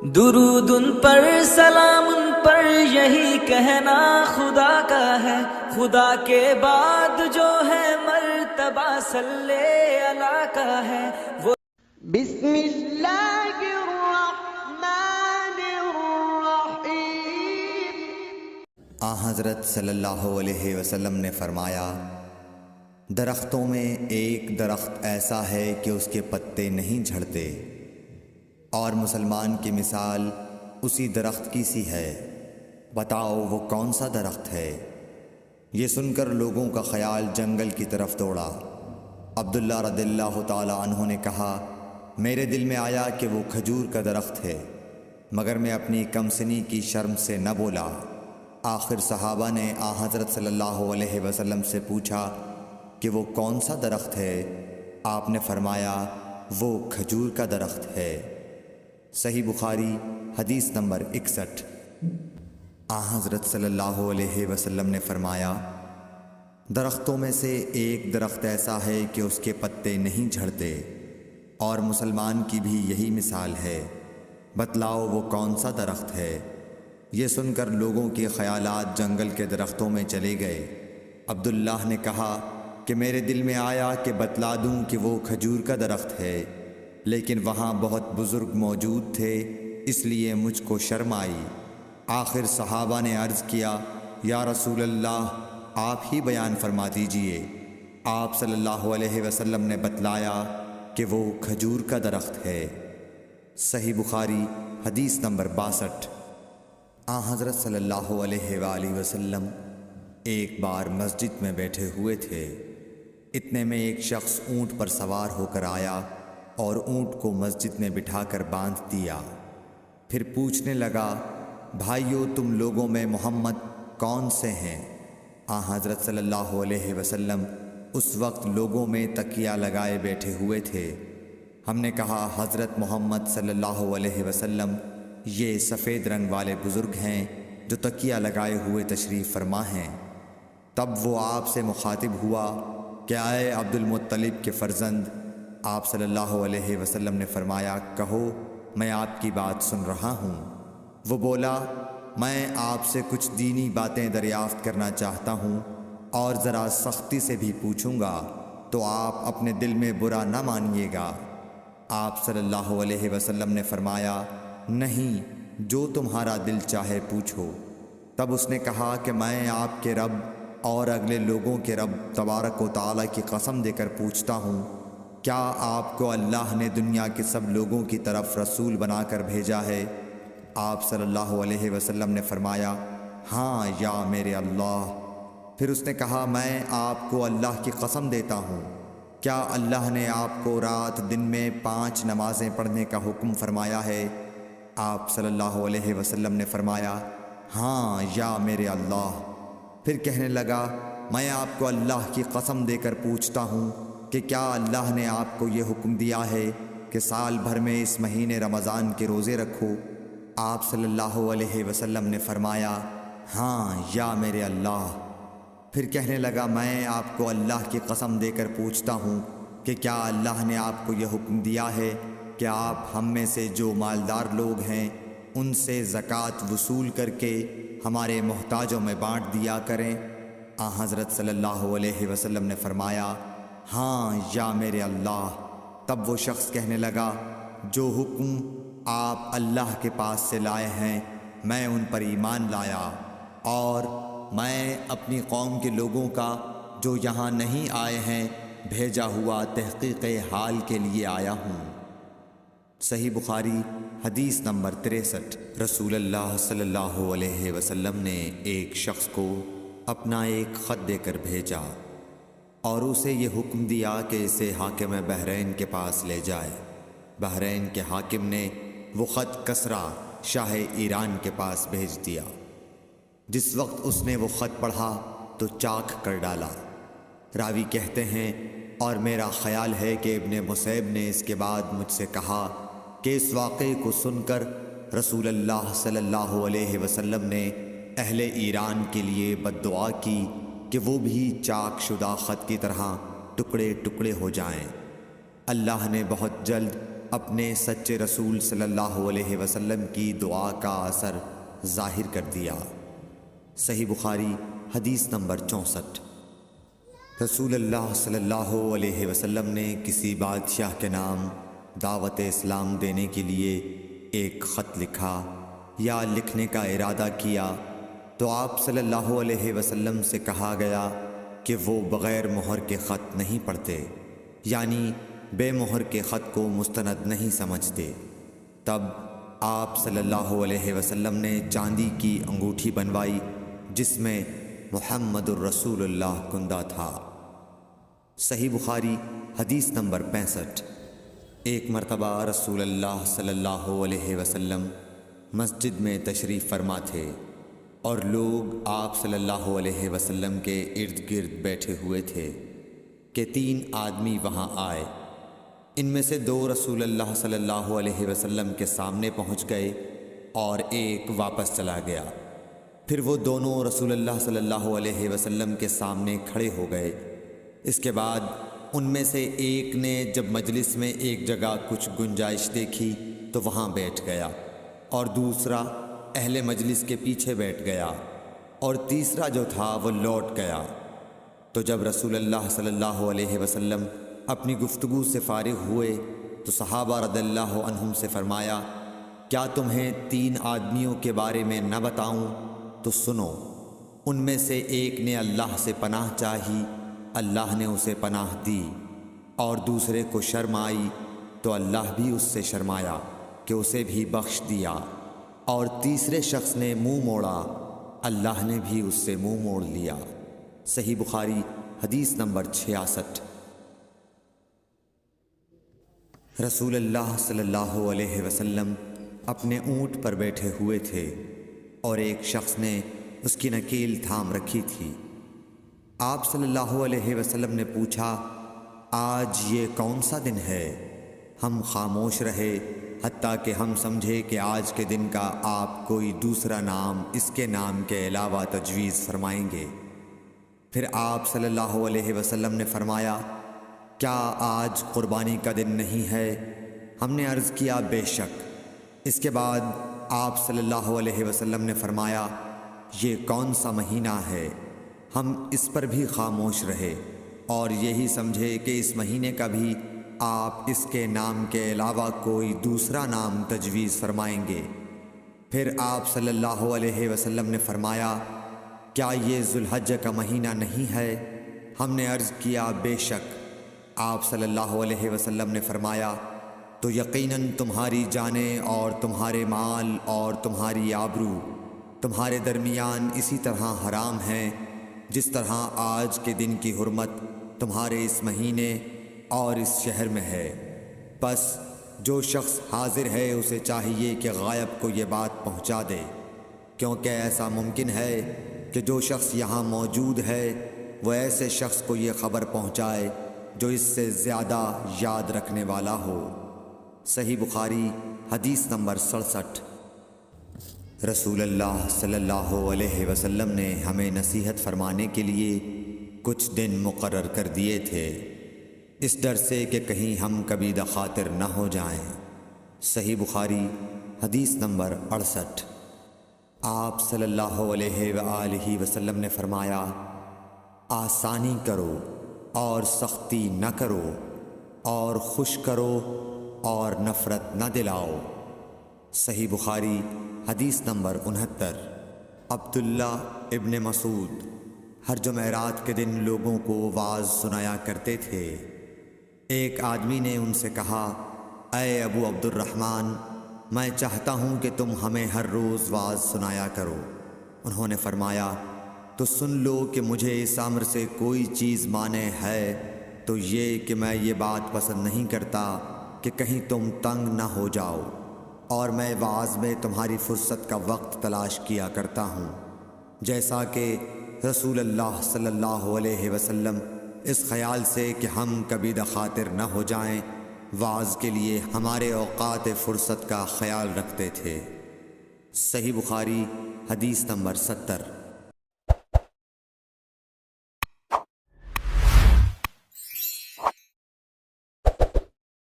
درود ان پر سلام ان پر یہی کہنا خدا کا ہے، خدا کے بعد جو ہے مرتبہ صلی اللہ کا ہے وہ بسم اللہ الرحمن الرحیم۔ حضرت صلی اللہ علیہ وسلم نے فرمایا، درختوں میں ایک درخت ایسا ہے کہ اس کے پتے نہیں جھڑتے، اور مسلمان کی مثال اسی درخت کی سی ہے، بتاؤ وہ کون سا درخت ہے؟ یہ سن کر لوگوں کا خیال جنگل کی طرف دوڑا۔ عبداللہ رضی اللہ تعالی عنہ نے کہا، میرے دل میں آیا کہ وہ کھجور کا درخت ہے، مگر میں اپنی کم سنی کی شرم سے نہ بولا۔ آخر صحابہ نے حضرت صلی اللہ علیہ وسلم سے پوچھا کہ وہ کون سا درخت ہے؟ آپ نے فرمایا، وہ کھجور کا درخت ہے۔ صحیح بخاری حدیث نمبر 61۔ حضرت صلی اللہ علیہ وسلم نے فرمایا، درختوں میں سے ایک درخت ایسا ہے کہ اس کے پتے نہیں جھڑتے، اور مسلمان کی بھی یہی مثال ہے، بتلاؤ وہ کون سا درخت ہے؟ یہ سن کر لوگوں کے خیالات جنگل کے درختوں میں چلے گئے۔ عبداللہ نے کہا کہ میرے دل میں آیا کہ بتلا دوں کہ وہ کھجور کا درخت ہے، لیکن وہاں بہت بزرگ موجود تھے، اس لیے مجھ کو شرم آئی۔ آخر صحابہ نے عرض کیا، یا رسول اللہ، آپ ہی بیان فرما دیجئے۔ آپ صلی اللہ علیہ وسلم نے بتلایا کہ وہ کھجور کا درخت ہے۔ صحیح بخاری حدیث نمبر 62۔ حضرت صلی اللہ علیہ وآلہ وسلم ایک بار مسجد میں بیٹھے ہوئے تھے، اتنے میں ایک شخص اونٹ پر سوار ہو کر آیا اور اونٹ کو مسجد میں بٹھا کر باندھ دیا۔ پھر پوچھنے لگا، بھائیو تم لوگوں میں محمد کون سے ہیں؟ حضرت صلی اللہ علیہ وسلم اس وقت لوگوں میں تکیہ لگائے بیٹھے ہوئے تھے۔ ہم نے کہا، حضرت محمد صلی اللہ علیہ وسلم یہ سفید رنگ والے بزرگ ہیں جو تکیہ لگائے ہوئے تشریف فرما ہیں۔ تب وہ آپ سے مخاطب ہوا کہ اے عبد المطلب کے فرزند۔ آپ صلی اللہ علیہ وسلم نے فرمایا، کہو میں آپ کی بات سن رہا ہوں۔ وہ بولا، میں آپ سے کچھ دینی باتیں دریافت کرنا چاہتا ہوں، اور ذرا سختی سے بھی پوچھوں گا تو آپ اپنے دل میں برا نہ مانیے گا۔ آپ صلی اللہ علیہ وسلم نے فرمایا، نہیں، جو تمہارا دل چاہے پوچھو۔ تب اس نے کہا کہ میں آپ کے رب اور اگلے لوگوں کے رب تبارک و تعالی کی قسم دے کر پوچھتا ہوں، کیا آپ کو اللہ نے دنیا کے سب لوگوں کی طرف رسول بنا کر بھیجا ہے؟ آپ صلی اللہ علیہ وسلم نے فرمایا، ہاں یا میرے اللہ۔ پھر اس نے کہا، میں آپ کو اللہ کی قسم دیتا ہوں، کیا اللہ نے آپ کو رات دن میں 5 نمازیں پڑھنے کا حکم فرمایا ہے؟ آپ صلی اللہ علیہ وسلم نے فرمایا، ہاں یا میرے اللہ۔ پھر کہنے لگا، میں آپ کو اللہ کی قسم دے کر پوچھتا ہوں کہ کیا اللہ نے آپ کو یہ حکم دیا ہے کہ سال بھر میں اس مہینے رمضان کے روزے رکھو؟ آپ صلی اللہ علیہ وسلم نے فرمایا، ہاں یا میرے اللہ۔ پھر کہنے لگا، میں آپ کو اللہ کی قسم دے کر پوچھتا ہوں کہ کیا اللہ نے آپ کو یہ حکم دیا ہے کہ آپ ہم میں سے جو مالدار لوگ ہیں ان سے زکوٰۃ وصول کر کے ہمارے محتاجوں میں بانٹ دیا کریں؟ حضرت صلی اللہ علیہ وسلم نے فرمایا، ہاں یا میرے اللہ۔ تب وہ شخص کہنے لگا، جو حکم آپ اللہ کے پاس سے لائے ہیں میں ان پر ایمان لایا، اور میں اپنی قوم کے لوگوں کا جو یہاں نہیں آئے ہیں بھیجا ہوا تحقیق حال کے لیے آیا ہوں۔ صحیح بخاری حدیث نمبر 63۔ رسول اللہ صلی اللہ علیہ وسلم نے ایک شخص کو اپنا ایک خط دے کر بھیجا اور اسے یہ حکم دیا کہ اسے حاکم بحرین کے پاس لے جائے۔ بحرین کے حاکم نے وہ خط کسریٰ شاہ ایران کے پاس بھیج دیا۔ جس وقت اس نے وہ خط پڑھا تو چاک کر ڈالا۔ راوی کہتے ہیں، اور میرا خیال ہے کہ ابن مسیب نے اس کے بعد مجھ سے کہا کہ اس واقعے کو سن کر رسول اللہ صلی اللہ علیہ وسلم نے اہل ایران کے لیے بد دعا کی کہ وہ بھی چاک شدہ خط کی طرح ٹکڑے ٹکڑے ہو جائیں۔ اللہ نے بہت جلد اپنے سچے رسول صلی اللہ علیہ وسلم کی دعا کا اثر ظاہر کر دیا۔ صحیح بخاری حدیث نمبر 64۔ رسول اللہ صلی اللہ علیہ وسلم نے کسی بادشاہ کے نام دعوت اسلام دینے کے لیے ایک خط لکھا یا لکھنے کا ارادہ کیا تو آپ صلی اللہ علیہ وسلم سے کہا گیا کہ وہ بغیر مہر کے خط نہیں پڑھتے، یعنی بے مہر کے خط کو مستند نہیں سمجھتے۔ تب آپ صلی اللہ علیہ وسلم نے چاندی کی انگوٹھی بنوائی جس میں محمد الرسول اللہ کندہ تھا۔ صحیح بخاری حدیث نمبر 65۔ ایک مرتبہ رسول اللہ صلی اللہ علیہ وسلم مسجد میں تشریف فرما تھے اور لوگ آپ صلی اللہ علیہ وسلم کے ارد گرد بیٹھے ہوئے تھے کہ 3 آدمی وہاں آئے۔ ان میں سے 2 رسول اللہ صلی اللہ علیہ وسلم کے سامنے پہنچ گئے اور ایک واپس چلا گیا۔ پھر وہ دونوں رسول اللہ صلی اللہ علیہ وسلم کے سامنے کھڑے ہو گئے۔ اس کے بعد ان میں سے ایک نے جب مجلس میں ایک جگہ کچھ گنجائش دیکھی تو وہاں بیٹھ گیا، اور دوسرا اہل مجلس کے پیچھے بیٹھ گیا، اور تیسرا جو تھا وہ لوٹ گیا۔ تو جب رسول اللہ صلی اللہ علیہ وسلم اپنی گفتگو سے فارغ ہوئے تو صحابہ رضی اللہ عنہم سے فرمایا، کیا تمہیں 3 آدمیوں کے بارے میں نہ بتاؤں؟ تو سنو۔ ان میں سے ایک نے اللہ سے پناہ چاہی، اللہ نے اسے پناہ دی، اور دوسرے کو شرم آئی تو اللہ بھی اس سے شرمایا کہ اسے بھی بخش دیا، اور تیسرے شخص نے منہ موڑا، اللہ نے بھی اس سے منہ موڑ لیا۔ صحیح بخاری حدیث نمبر 66۔ رسول اللہ صلی اللہ علیہ وسلم اپنے اونٹ پر بیٹھے ہوئے تھے اور ایک شخص نے اس کی نکیل تھام رکھی تھی۔ آپ صلی اللہ علیہ وسلم نے پوچھا، آج یہ کون سا دن ہے؟ ہم خاموش رہے حتیٰ کہ ہم سمجھے کہ آج کے دن کا آپ کوئی دوسرا نام اس کے نام کے علاوہ تجویز فرمائیں گے۔ پھر آپ صلی اللہ علیہ وسلم نے فرمایا، کیا آج قربانی کا دن نہیں ہے؟ ہم نے عرض کیا، بے شک۔ اس کے بعد آپ صلی اللہ علیہ وسلم نے فرمایا، یہ کون سا مہینہ ہے؟ ہم اس پر بھی خاموش رہے اور یہی سمجھے کہ اس مہینے کا بھی آپ اس کے نام کے علاوہ کوئی دوسرا نام تجویز فرمائیں گے۔ پھر آپ صلی اللہ علیہ وسلم نے فرمایا، کیا یہ ذوالحجہ کا مہینہ نہیں ہے؟ ہم نے عرض کیا، بے شک۔ آپ صلی اللہ علیہ وسلم نے فرمایا، تو یقیناً تمہاری جانیں اور تمہارے مال اور تمہاری آبرو تمہارے درمیان اسی طرح حرام ہیں جس طرح آج کے دن کی حرمت تمہارے اس مہینے اور اس شہر میں ہے۔ پس جو شخص حاضر ہے اسے چاہیے کہ غائب کو یہ بات پہنچا دے، کیونکہ ایسا ممکن ہے کہ جو شخص یہاں موجود ہے وہ ایسے شخص کو یہ خبر پہنچائے جو اس سے زیادہ یاد رکھنے والا ہو۔ صحیح بخاری حدیث نمبر 67۔ رسول اللہ صلی اللہ علیہ وسلم نے ہمیں نصیحت فرمانے کے لیے کچھ دن مقرر کر دیے تھے، اس ڈر سے کہ کہیں ہم کبھی دخاطر نہ ہو جائیں۔ صحیح بخاری حدیث نمبر 68۔ آپ صلی اللہ علیہ وآلہ وسلم نے فرمایا، آسانی کرو اور سختی نہ کرو، اور خوش کرو اور نفرت نہ دلاؤ۔ صحیح بخاری حدیث نمبر 69۔ عبداللہ ابن مسعود ہر جمعرات کے دن لوگوں کو وعظ سنایا کرتے تھے۔ ایک آدمی نے ان سے کہا، اے ابو عبد الرحمن، میں چاہتا ہوں کہ تم ہمیں ہر روز وعظ سنایا کرو۔ انہوں نے فرمایا، تو سن لو کہ مجھے اس امر سے کوئی چیز مانع ہے تو یہ کہ میں یہ بات پسند نہیں کرتا کہ کہیں تم تنگ نہ ہو جاؤ، اور میں وعظ میں تمہاری فرصت کا وقت تلاش کیا کرتا ہوں، جیسا کہ رسول اللہ صلی اللہ علیہ وسلم اس خیال سے کہ ہم کبھی دخاطر نہ ہو جائیں وعظ کے لیے ہمارے اوقات فرصت کا خیال رکھتے تھے۔ صحیح بخاری حدیث نمبر 70۔